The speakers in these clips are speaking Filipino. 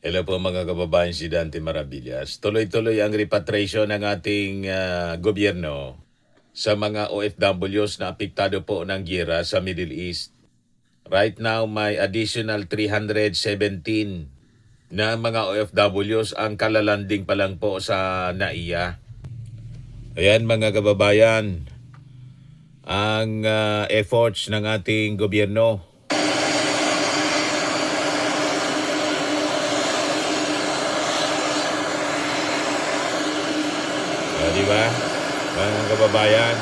Hello po mga kababayan, si Dante Maravillas. Tuloy-tuloy ang repatriation ng ating gobyerno sa mga OFWs na apektado po ng giyera sa Middle East. Right now, may additional 317 na mga OFWs ang kalalanding pa lang po sa NAIA. Ayan mga kababayan, ang efforts ng ating gobyerno. Di ba? Mga kababayan.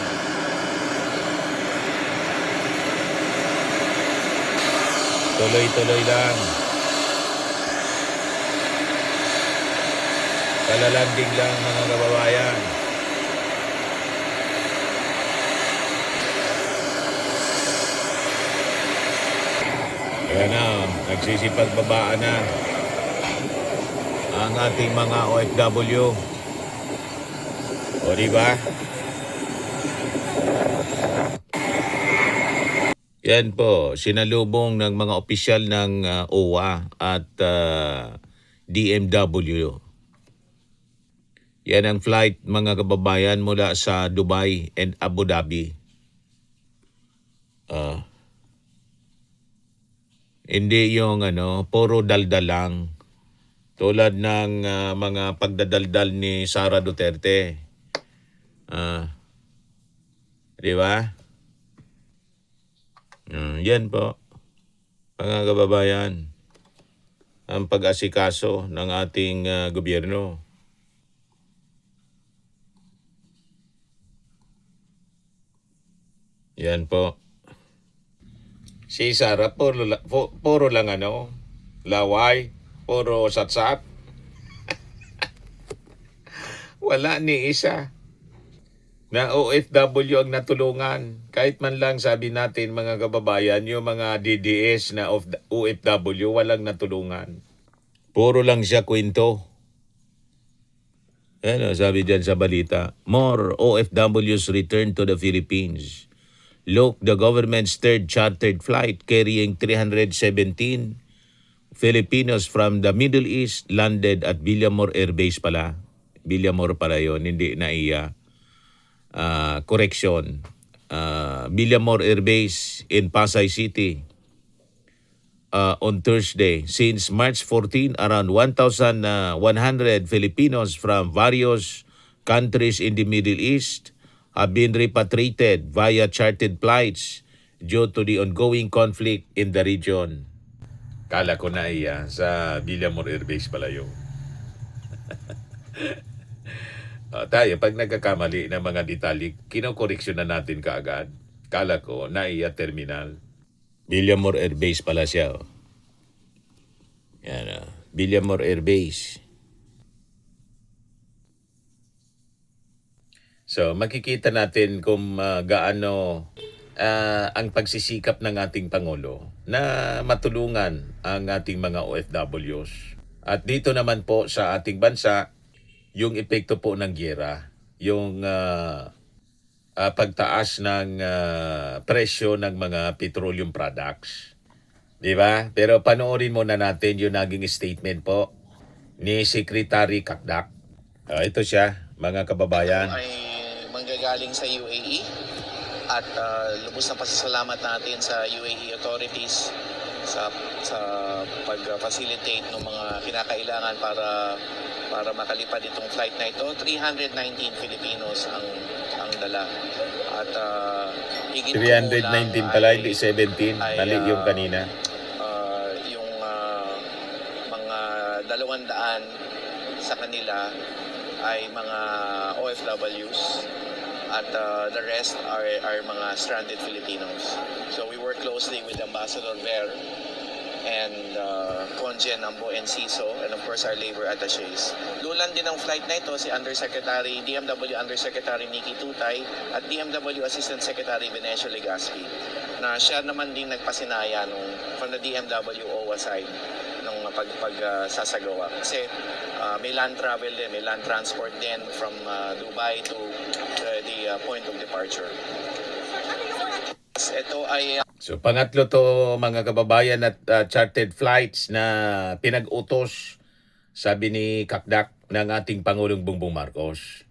Tuloy-tuloy lang. Kalalanding lang mga kababayan. Kaya na, nagsisipagbabaan na ang ating mga OFW. O diba? Yan po, sinalubong ng mga opisyal ng OWA at DMW. Yan ang flight mga kababayan mula sa Dubai and Abu Dhabi. Hindi yung puro daldal lang. Tulad ng mga pagdadaldal ni Sara Duterte. Di ba? Yan po, mga kababayan, ang pag-asikaso ng ating gobyerno. Yan po. Si Sara, puro lang laway, puro satsat. Wala ni isa na OFW ang natulungan. Kahit man lang sabi natin mga kababayan, yung mga DDS na OFW, walang natulungan. Puro lang siya kwento. Sabi dyan sa balita, more OFWs return to the Philippines. Look, the government's third chartered flight carrying 317 Filipinos from the Middle East landed at Villamor Air Base pala. Villamor pala yun, hindi NAIA. Correction. Villamor Air Base in Pasay City on Thursday. Since March 14, around 1,100 Filipinos from various countries in the Middle East have been repatriated via chartered flights due to the ongoing conflict in the region. Kala ko na sa Villamor Air Base pala yun. Tayo, pag nagkakamali ng mga detalye, kinokoreksyon na natin kaagad. Kala ko, NAIA Terminal. Villamor Air Base pala siya. Yan, Villamor Air Base. So, makikita natin kung gaano ang pagsisikap ng ating Pangulo na matulungan ang ating mga OFWs. At dito naman po sa ating bansa, yung epekto po ng giyera, yung pagtaas ng presyo ng mga petroleum products. Di ba? Pero panoorin muna natin yung naging statement po ni Secretary Kakdak. Ito siya, mga kababayan. Ay manggagaling sa UAE at lubos na pasasalamat natin sa UAE authorities sa pag-facilitate ng mga kinakailangan para makalipad itong flight na ito. 319 Filipinos ang dala. At higit 319 pala, hindi 17. Mali yung kanina. Yung mga 200 sa kanila ay mga OFWs at the rest are mga stranded Filipinos. So we work closely with Ambassador Ver and Conjen Ambo and CISO and of course our labor attaches. Lulan din ang flight na ito si DMW Undersecretary Nikki Tutay at DMW Assistant Secretary Venecio Legaspi na siya naman din nagpasinaya from the DMW OWA side ng pagsasagawa. Kasi may land travel din, may land transport din from Dubai to the point of departure. Ito ay So pangatlo to mga kababayan at chartered flights na pinag-utos Sabi ni Kakdak ng ating Pangulong Bongbong Marcos.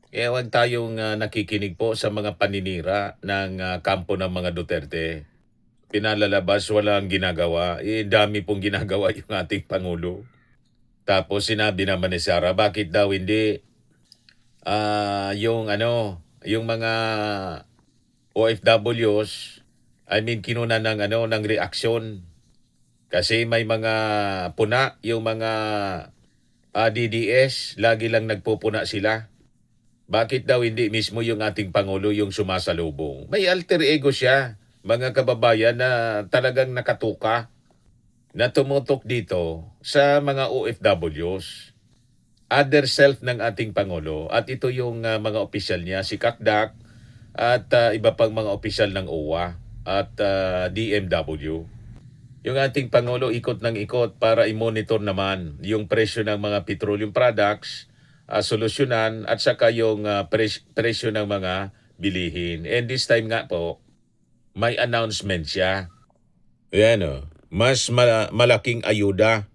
Kaya huwag tayong nakikinig po sa mga paninira ng kampo ng mga Duterte. Pinalalabas, walang ginagawa. Dami pong ginagawa yung ating Pangulo. Tapos sinabi naman ni Sara, bakit daw hindi yung mga OFWs, kinuna ng reaksyon. Kasi may mga puna, yung mga DDS, lagi lang nagpupuna sila. Bakit daw hindi mismo yung ating Pangulo yung sumasalubong? May alter ego siya, mga kababayan, na talagang nakatuka na tumutok dito sa mga OFWs. Other self ng ating Pangulo. At ito yung mga opisyal niya, si Kakdak at iba pang mga opisyal ng OWA at DMW. Yung ating Pangulo ikot ng ikot para i-monitor naman yung presyo ng mga petroleum products, solusyonan at saka yung presyo ng mga bilihin. And this time nga po, may announcement siya. Ayan o, mas malaking ayuda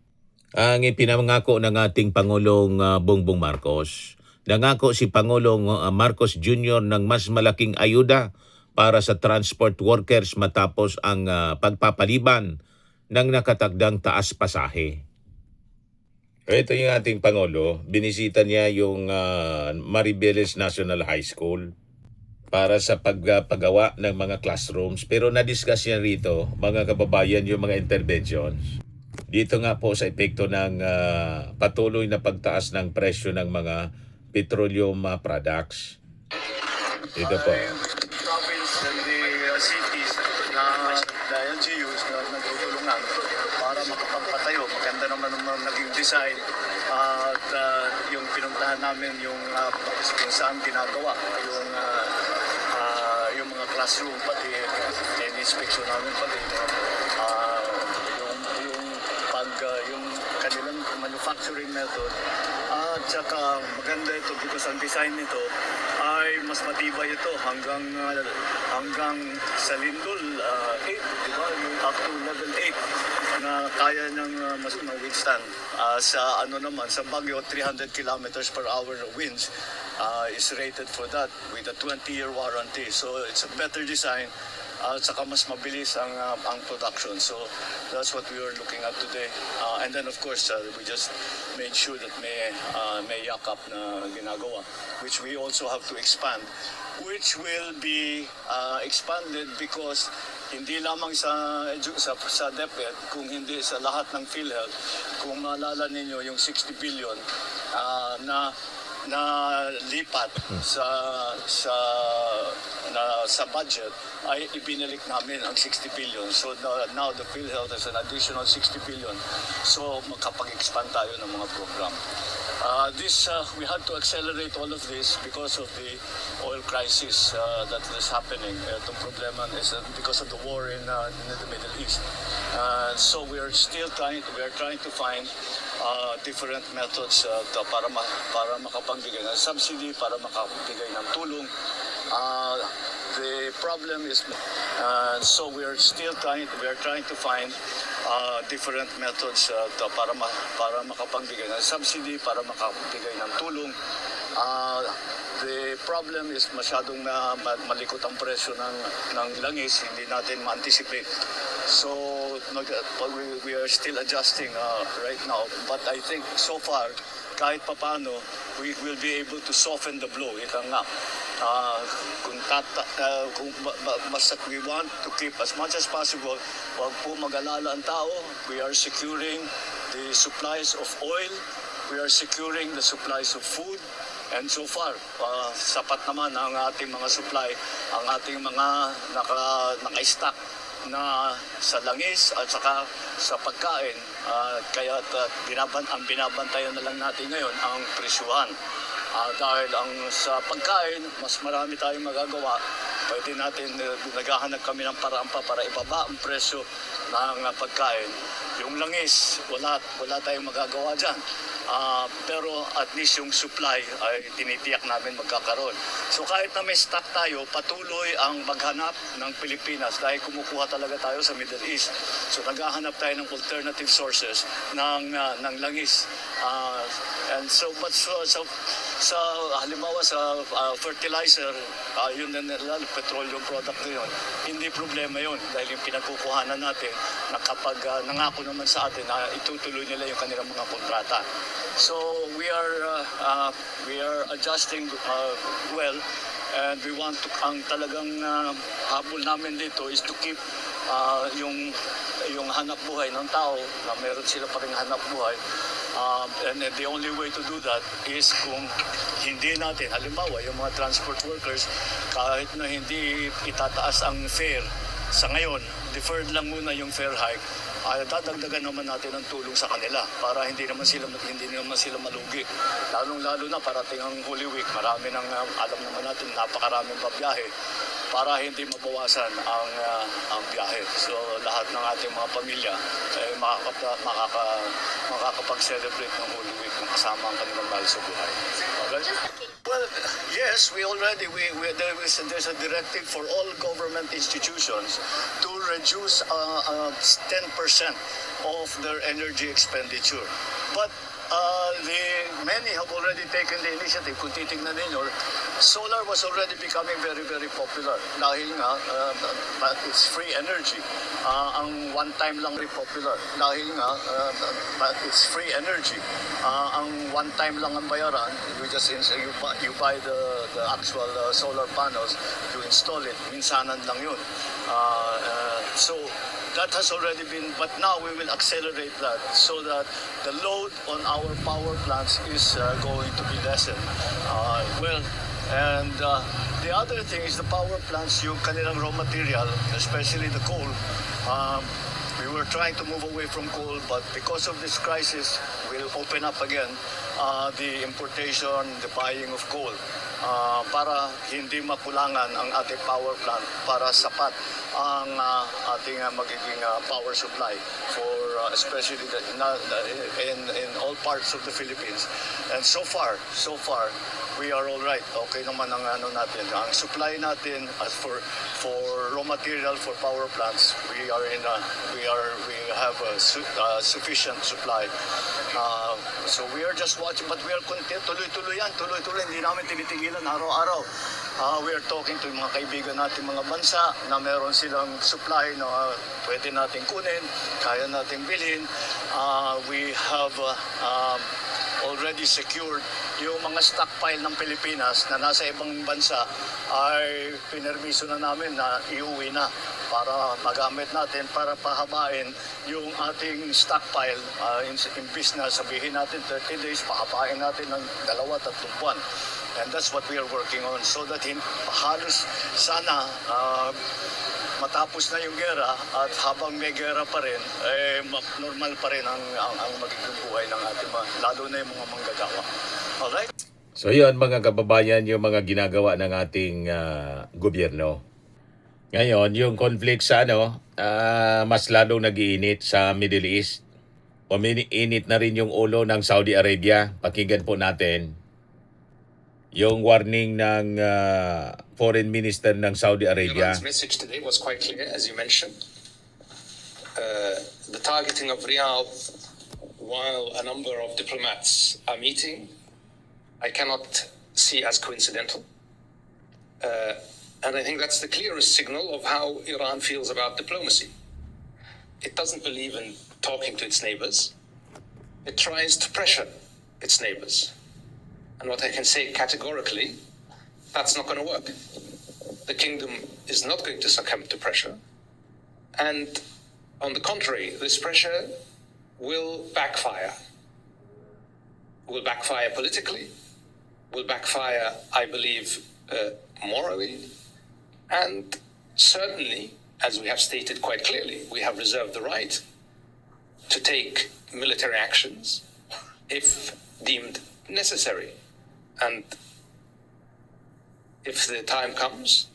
ang ipinangako ng ating Pangulong Bongbong Marcos. Nangako si Pangulong Marcos Jr. ng mas malaking ayuda para sa transport workers matapos ang pagpapaliban ng nakatagdang taas pasahe. Ito yung ating Pangulo, binisita niya yung Maribeles National High School para sa paggawa ng mga classrooms. Pero na-discuss niya rito, mga kababayan, yung mga interventions. Dito nga po sa epekto ng patuloy na pagtaas ng presyo ng mga petroleum products. Ito po. Province and the cities na the LGUs na nagtutulungan para makapagpatayo. Maganda naman ang naging design at yung pinuntahan namin yung kung saan ginagawa yung mga classroom, pati inspection namin, pati yung kanilang manufacturing method. At saka maganda ito because ang design nito ay mas matibay ito hanggang sa lindol 8, di ba? Yung up to level 8 na kaya ng mas na-withstand. Sa sa Baguio, 300 kilometers per hour winds is rated for that with a 20-year warranty. So it's a better design. Saka mas mabilis ang production. So that's what we were looking at today. And then of course, we just made sure that may yakap na ginagawa, which we also have to expand, which will be expanded because hindi lamang sa DepEd, kung hindi sa lahat ng PhilHealth. Kung maalala ninyo yung 60 billion na lipat sa budget ay ibinalik namin ang 60 billion. So now the PhilHealth has an additional 60 billion. So makapag-expand tayo ng mga program. We had to accelerate all of this because of the oil crisis that is happening. Itong problema is because of the war in the Middle East. So we are trying to find different methods para makapagbigay ng subsidy, para makapagbigay ng tulong. The problem is, so we are trying to find different methods para makapagbigay ng subsidy, para makapagbigay ng tulong. The problem is masyadong malikot ang presyo ng langis, hindi natin ma-anticipate. So we are still adjusting right now, but I think so far kahit papano we will be able to soften the blow. Ika nga, we want to keep as much as possible. Huwag po mag-alala ang tao. We are securing the supplies of oil. We are securing the supplies of food. And so far, sapat naman ang ating mga supply, ang ating mga naka-stock na sa langis at saka sa pagkain. Kaya ang binabantayan na lang natin ngayon ang presyuhan. Dahil sa pagkain, mas marami tayong magagawa pwede natin, naghahanap kami ng paraan pa para ibaba ang presyo ng pagkain. Yung langis, wala tayong magagawa dyan. Pero at least yung supply ay tinitiyak namin magkakaroon. So kahit na may stock tayo, patuloy ang maghanap ng Pilipinas dahil kumukuha talaga tayo sa Middle East. So naghahanap tayo ng alternative sources ng langis. And so but sa halimbawa sa fertilizer, yun na petroleum product na yun, hindi problema yun dahil yung pinagkukuhanan natin na kapag nangako naman sa atin na itutuloy nila yung kanilang mga kontrata. So we are adjusting well, and we want to, ang talagang habol namin dito is to keep yung hanap buhay ng tao, na meron sila pa rin hanap buhay. And the only way to do that is kung hindi natin, halimbawa yung mga transport workers, kahit na hindi itataas ang fare sa ngayon, deferred lang muna yung fare hike, dadagdagan naman natin ang tulong sa kanila para hindi naman sila malugi. Lalong-lalo na parating ang Holy Week, marami nang alam naman natin, napakaraming pabiyahe para hindi mabawasan ang biyahe. So lahat ng ating mga pamilya ay makakapag-celebrate ng Holy Week ng kasama ang kanilang mahal sa buhay. Okay? Well, yes, there's a directive for all government institutions to reduce 10% of their energy expenditure. But many have already taken the initiative. Kung titignan ninyo, solar was already becoming very, very popular. Dahil nga, it's free energy. Ang one time lang very popular. Dahil nga, it's free energy. Ang one time lang ang bayaran. You buy the actual solar panels, you install it. Minsanan lang yun. So that has already been, but now we will accelerate that so that the load on our power plants is going to be lessened. The other thing is the power plants, yung kanilang raw material, especially the coal, we were trying to move away from coal, but because of this crisis, we'll open up again the importation, the buying of coal. Para hindi makulangan ang ating power plant, para sapat ang ating magiging power supply for especially in all parts of the Philippines. And so far we are all right. Okay naman ang natin. Ang supply natin as for raw material for power plants, we have a sufficient supply. So we are just watching, but we are tuloy-tuloy yan, hindi namin tinitigilan araw-araw. We are talking to mga kaibigan natin mga bansa na meron silang supply na pwede natin kunin, kaya natin bilhin. We have already secured yung mga stockpile ng Pilipinas na nasa ibang bansa ay pinermiso na namin na iuwi na para magamit natin para pahabain yung ating stockpile. Imbis na sabihin natin 30 days, pahabain natin ng 2-3 buwan. And that's what we are working on so that halos sana matapos na yung gera at habang may gera pa rin, normal pa rin ang magiging buhay ng ating lalo na yung mga manggagawa. Alright? So yun mga kababayan, yung mga ginagawa ng ating gobyerno. Ngayon, yung conflict sa mas lalong nag-iinit sa Middle East. Umiinit na rin yung ulo ng Saudi Arabia. Pakinggan po natin yung warning ng Foreign Minister ng Saudi Arabia. Iran's message today was quite clear, as you mentioned. The targeting of Riyadh, while a number of diplomats are meeting, I cannot see as coincidental. And I think that's the clearest signal of how Iran feels about diplomacy. It doesn't believe in talking to its neighbors. It tries to pressure its neighbors. And what I can say categorically, that's not going to work. The kingdom is not going to succumb to pressure. And on the contrary, this pressure will backfire. Will backfire politically, will backfire, I believe, morally, and certainly, as we have stated quite clearly, we have reserved the right to take military actions if deemed necessary. And if the time comes,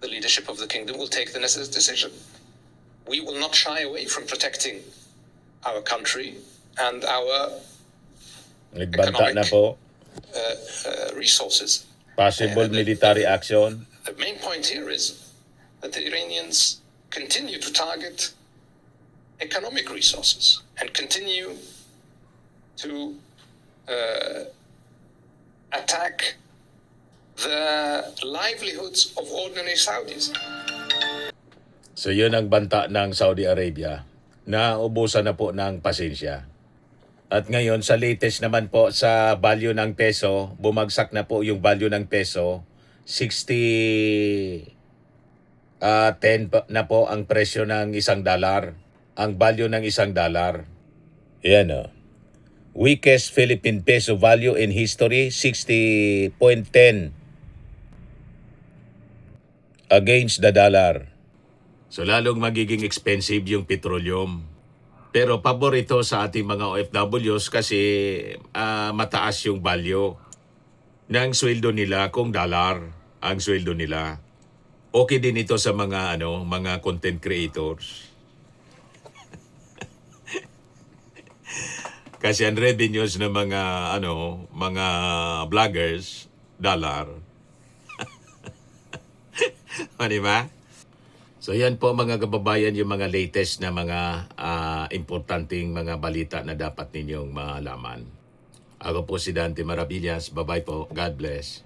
the leadership of the kingdom will take the necessary decision. We will not shy away from protecting our country and our Nagbanta na po. resources. Possible military action. The main point here is that the Iranians continue to target economic resources and continue to attack the livelihoods of ordinary Saudis. So yun ang banta ng Saudi Arabia na ubusan na po ng pasensya. At ngayon sa latest naman po sa value ng peso, bumagsak na po yung value ng peso, 10 na po ang presyo ng $1. Ang value ng $1. Yan o. Weakest Philippine peso value in history, 60.10 against the dollar. So lalong magiging expensive yung petroleum. Pero paborito sa ating mga OFWs kasi mataas yung value ng sweldo nila kung dollar ang sweldo nila. Okay din ito sa mga mga content creators. Kasi ang revenues ng mga vloggers, dollar. Di ba? So yan po mga kababayan yung mga latest na mga importanteng mga balita na dapat ninyong malaman. Ako po si Dante Maravillas. Bye-bye po. God bless.